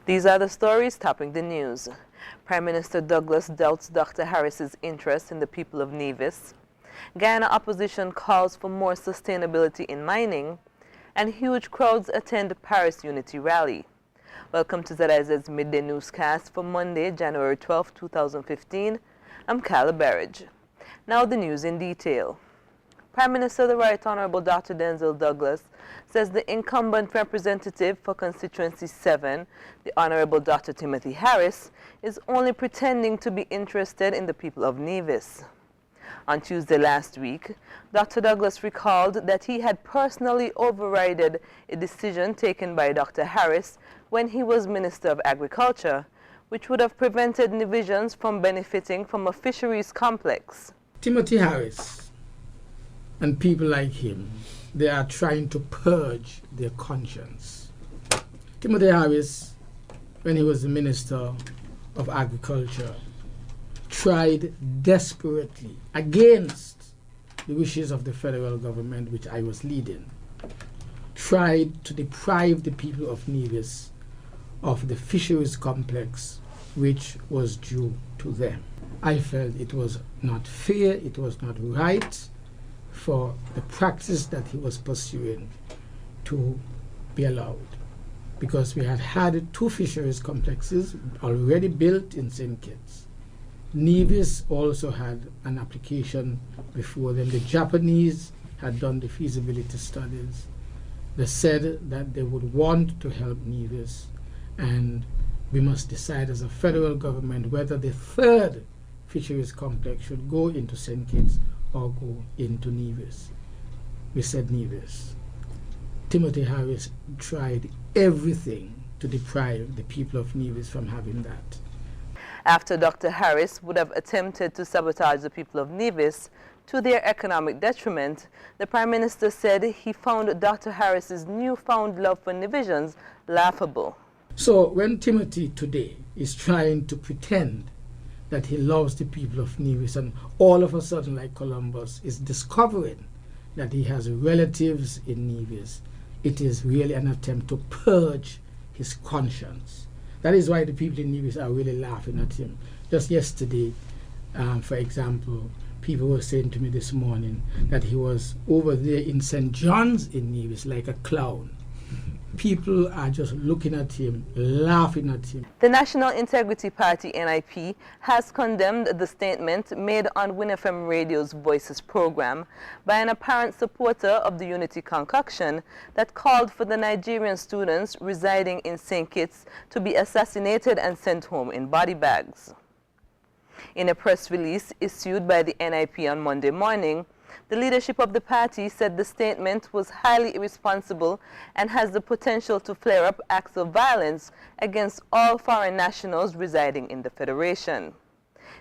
These are the stories topping the news. Prime Minister Douglas doubts Dr. Harris's interest in the people of Nevis. Guyana opposition calls for more sustainability in mining. And huge crowds attend Paris Unity Rally. Welcome to ZIZ's Midday Newscast for Monday, January 12, 2015. I'm Kyla Berridge. Now the news in detail. Prime Minister the Right Honorable Dr. Denzil Douglas says the incumbent representative for Constituency 7, the Honorable Dr. Timothy Harris, is only pretending to be interested in the people of Nevis. On Tuesday last week, Dr. Douglas recalled that he had personally overridden a decision taken by Dr. Harris when he was Minister of Agriculture, which would have prevented Nevisians from benefiting from a fisheries complex. Timothy Harris and people like him, they are trying to purge their conscience. Timothy Harris, when he was the Minister of Agriculture, tried desperately against the wishes of the federal government, which I was leading, tried to deprive the people of Nevis of the fisheries complex which was due to them. I felt it was not fair, it was not right for the practice that he was pursuing to be allowed, because we had two fisheries complexes already built in St. Kitts. Nevis also had an application before them. The Japanese had done the feasibility studies. They said that they would want to help Nevis, and we must decide as a federal government whether the third fisheries complex should go into St. Kitts or go into Nevis. We said Nevis. Timothy Harris tried everything to deprive the people of Nevis from having that. After Dr. Harris would have attempted to sabotage the people of Nevis to their economic detriment, the Prime Minister said he found Dr. Harris's newfound love for Nevisians laughable. So when Timothy today is trying to pretend that he loves the people of Nevis, and all of a sudden, like Columbus, is discovering that he has relatives in Nevis, it is really an attempt to purge his conscience. That is why the people in Nevis are really laughing at him. Just yesterday, for example, people were saying to me this morning that he was over there in St. John's in Nevis like a clown. People are just looking at him, laughing at him. The National Integrity Party, NIP, has condemned the statement made on Win FM Radio's Voices program by an apparent supporter of the Unity concoction that called for the Nigerian students residing in St. Kitts to be assassinated and sent home in body bags. In a press release issued by the NIP on Monday morning, the leadership of the party said the statement was highly irresponsible and has the potential to flare up acts of violence against all foreign nationals residing in the Federation.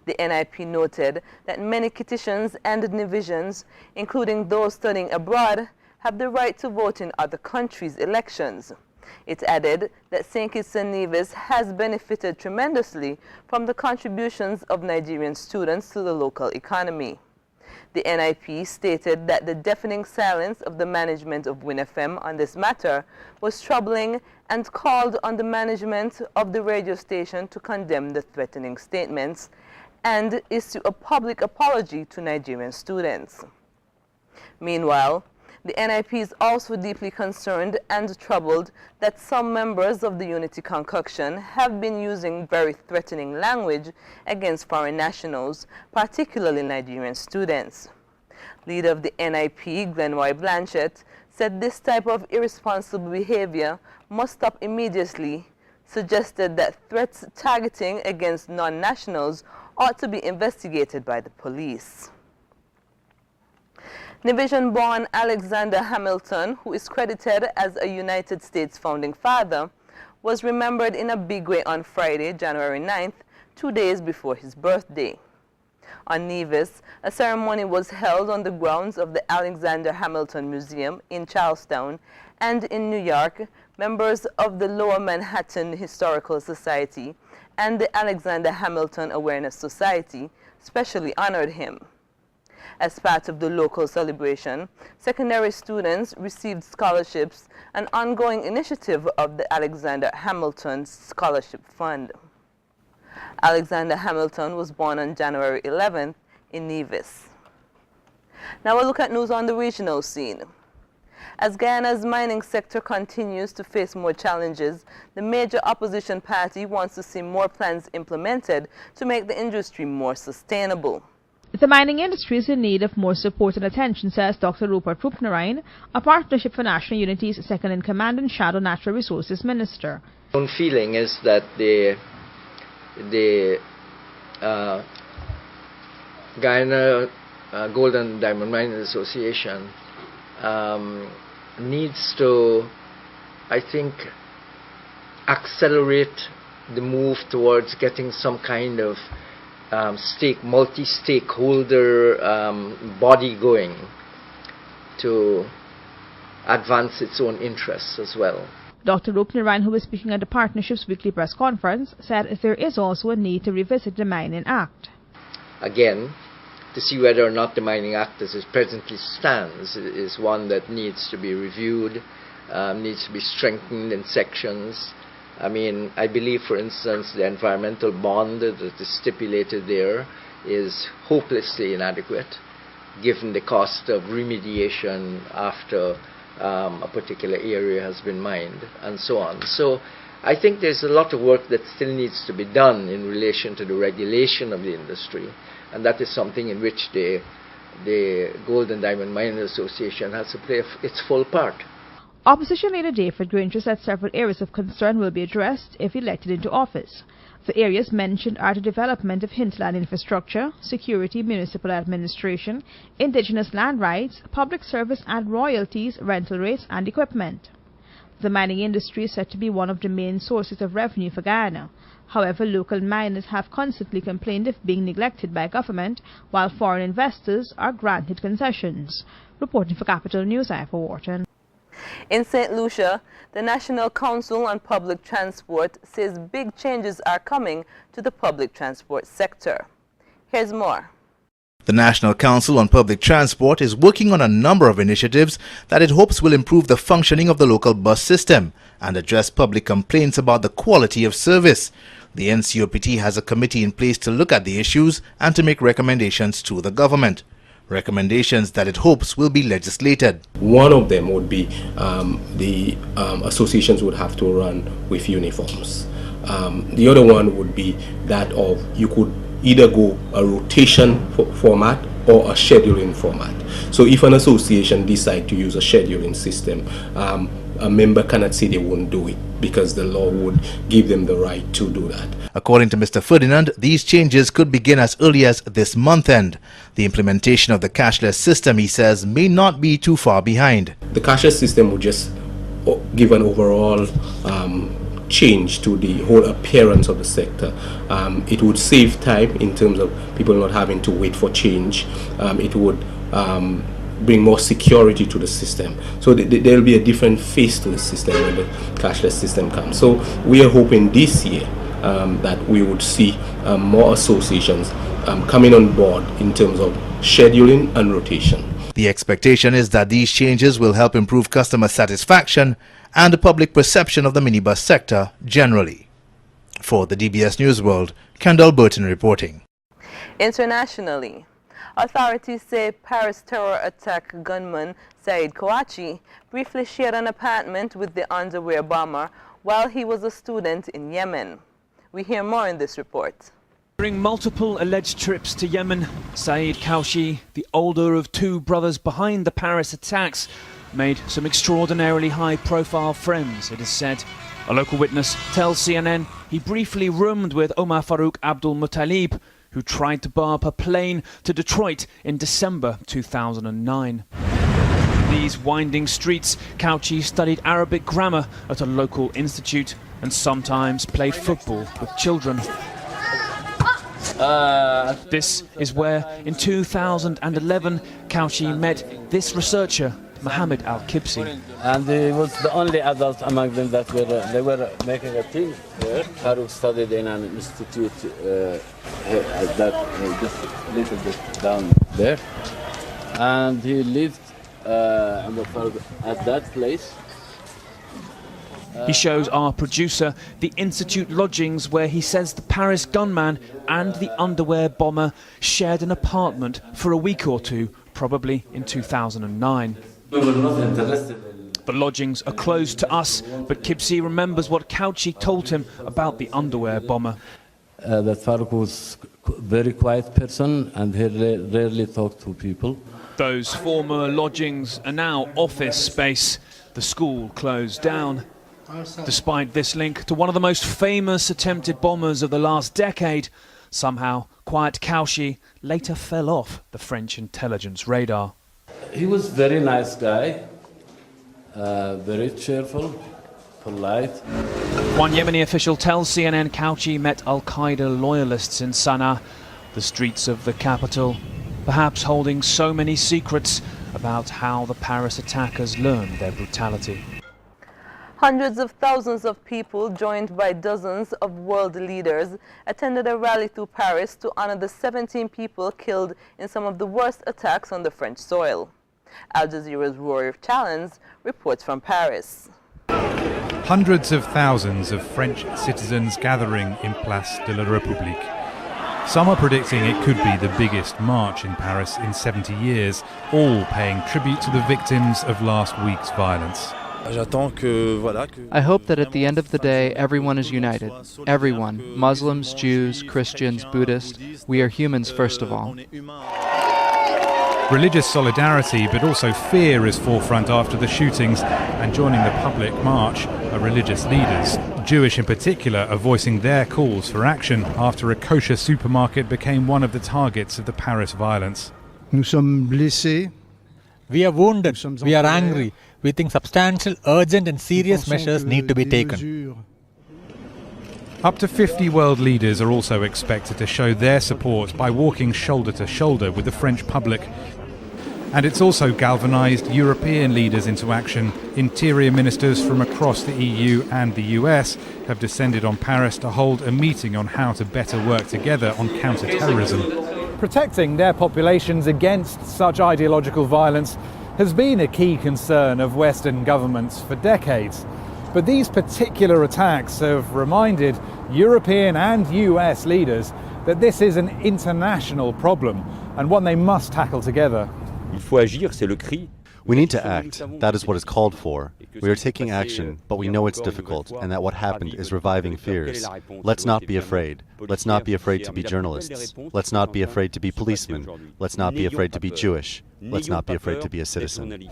The NIP noted that many Kittitians and Nevisians, including those studying abroad, have the right to vote in other countries' elections. It added that St. Kitts and Nevis has benefited tremendously from the contributions of Nigerian students to the local economy. The NIP stated that the deafening silence of the management of Win FM on this matter was troubling and called on the management of the radio station to condemn the threatening statements and issue a public apology to Nigerian students. Meanwhile, the NIP is also deeply concerned and troubled that some members of the Unity concoction have been using very threatening language against foreign nationals, particularly Nigerian students. Leader of the NIP, Glenn Y. Blanchett, said this type of irresponsible behavior must stop immediately, suggested that threats targeting against non-nationals ought to be investigated by the police. Nevisian-born Alexander Hamilton, who is credited as a United States founding father, was remembered in a big way on Friday, January 9th, 2 days before his birthday. On Nevis, a ceremony was held on the grounds of the Alexander Hamilton Museum in Charlestown, and in New York, members of the Lower Manhattan Historical Society and the Alexander Hamilton Awareness Society specially honored him. As part of the local celebration, secondary students received scholarships, an ongoing initiative of the Alexander Hamilton Scholarship Fund. Alexander Hamilton was born on January 11th in Nevis. Now we'll look at news on the regional scene. As Guyana's mining sector continues to face more challenges, the major opposition party wants to see more plans implemented to make the industry more sustainable. The mining industry is in need of more support and attention, says Dr. Rupert Rupnarine, a Partnership for National Unity's second-in-command and Shadow Natural Resources Minister. My own feeling is that the Guyana Gold and Diamond Mining Association needs to, I think, accelerate the move towards getting some kind of multi-stakeholder body going to advance its own interests as well. Dr. Rupnarine, who was speaking at the Partnership's weekly press conference, said there is also a need to revisit the Mining Act. Again, to see whether or not the Mining Act as it presently stands is one that needs to be reviewed, needs to be strengthened in sections. I mean, I believe, for instance, the environmental bond that is stipulated there is hopelessly inadequate, given the cost of remediation after a particular area has been mined, and so on. So I think there's a lot of work that still needs to be done in relation to the regulation of the industry, and that is something in which the Gold and Diamond Mining Association has to play its full part. Opposition leader David Granger said several areas of concern will be addressed if elected into office. The areas mentioned are the development of hinterland infrastructure, security, municipal administration, indigenous land rights, public service and royalties, rental rates and equipment. The mining industry is said to be one of the main sources of revenue for Guyana. However, local miners have constantly complained of being neglected by government, while foreign investors are granted concessions. Reporting for Capital News, Ivor Wharton. In St. Lucia, the National Council on Public Transport says big changes are coming to the public transport sector. Here's more. The National Council on Public Transport is working on a number of initiatives that it hopes will improve the functioning of the local bus system and address public complaints about the quality of service. The NCOPT has a committee in place to look at the issues and to make recommendations to the government. Recommendations that it hopes will be legislated. One of them would be the associations would have to run with uniforms. The other one would be that of you could either go a rotation format or a scheduling format. So if an association decides to use a scheduling system, a member cannot say they won't do it because the law would give them the right to do that. According to Mr. Ferdinand, these changes could begin as early as this month end. The implementation of the cashless system, he says, may not be too far behind. The cashless system would just give an overall change to the whole appearance of the sector. It would save time in terms of people not having to wait for change. It would bring more security to the system. So there will be a different face to the system when the cashless system comes. So we are hoping this year that we would see more associations coming on board in terms of scheduling and rotation. The expectation is that these changes will help improve customer satisfaction and the public perception of the minibus sector generally. For the DBS News World, Kendall Burton reporting. Internationally, authorities say Paris terror attack gunman Saeed Kouachi briefly shared an apartment with the underwear bomber while he was a student in Yemen. We hear more in this report. During multiple alleged trips to Yemen, Saeed Kouachi, the older of two brothers behind the Paris attacks, made some extraordinarily high-profile friends, it is said. A local witness tells CNN he briefly roomed with Omar Farouk Abdul Muttalib, who tried to bar up a plane to Detroit in December 2009. These winding streets, Kouachi studied Arabic grammar at a local institute and sometimes played football with children. This is where, in 2011, Kouachi met this researcher, Mohammed Al-Kibsi. And he was the only adult among them that they were making a team there. Farouk studied in an institute just a little bit down there. And he lived at that place. He shows our producer the institute lodgings where he says the Paris gunman and the underwear bomber shared an apartment for a week or two, probably in 2009. We were not interested. The lodgings are closed to us, but Kibsi remembers what Kauchi told him about the underwear bomber. That Farouk was a very quiet person and he rarely talked to people. Those former lodgings are now office space. The school closed down. Despite this link to one of the most famous attempted bombers of the last decade, somehow Quiet Kaushi later fell off the French intelligence radar. He was a very nice guy, very cheerful, polite. One Yemeni official tells CNN Kauchi met Al-Qaeda loyalists in Sana'a, the streets of the capital, perhaps holding so many secrets about how the Paris attackers learned their brutality. Hundreds of thousands of people, joined by dozens of world leaders, attended a rally through Paris to honor the 17 people killed in some of the worst attacks on the French soil. Al Jazeera's Rory Challenge reports from Paris. Hundreds of thousands of French citizens gathering in Place de la République. Some are predicting it could be the biggest march in Paris in 70 years, all paying tribute to the victims of last week's violence. I hope that at the end of the day everyone is united. Everyone, Muslims, Jews, Christians, Buddhists, we are humans first of all. Religious solidarity, but also fear is forefront after the shootings, and joining the public march are religious leaders. Jewish in particular are voicing their calls for action after a kosher supermarket became one of the targets of the Paris violence. Nous sommes blessés. We are wounded, we are angry. We think substantial, urgent and serious measures need to be taken. Up to 50 world leaders are also expected to show their support by walking shoulder to shoulder with the French public. And it's also galvanised European leaders into action. Interior ministers from across the EU and the US have descended on Paris to hold a meeting on how to better work together on counter-terrorism. Protecting their populations against such ideological violence has been a key concern of Western governments for decades. But these particular attacks have reminded European and US leaders that this is an international problem and one they must tackle together. We need to act. That is what is called for. We are taking action, but we know it's difficult and that what happened is reviving fears. Let's not be afraid. Let's not be afraid to be journalists. Let's not be afraid to be policemen. Let's not be afraid to be Jewish. Let's not be afraid to be a citizen.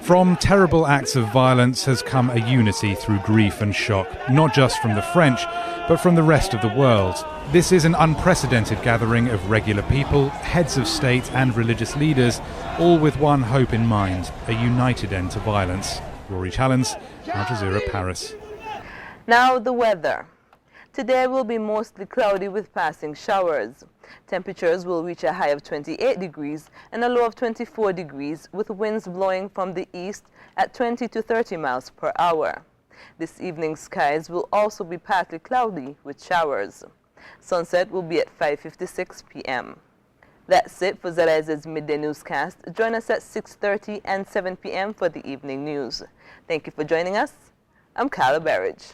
From terrible acts of violence has come a unity through grief and shock, not just from the French, but from the rest of the world. This is an unprecedented gathering of regular people, heads of state and religious leaders, all with one hope in mind, a united end to violence. Rory Challens, Al Jazeera, Paris. Now the weather. Today will be mostly cloudy with passing showers. Temperatures will reach a high of 28 degrees and a low of 24 degrees, with winds blowing from the east at 20 to 30 miles per hour. This evening's skies will also be partly cloudy with showers. Sunset will be at 5:56 p.m. That's it for ZIZ's midday newscast. Join us at 6:30 and 7 p.m. for the evening news. Thank you for joining us. I'm Carla Berridge.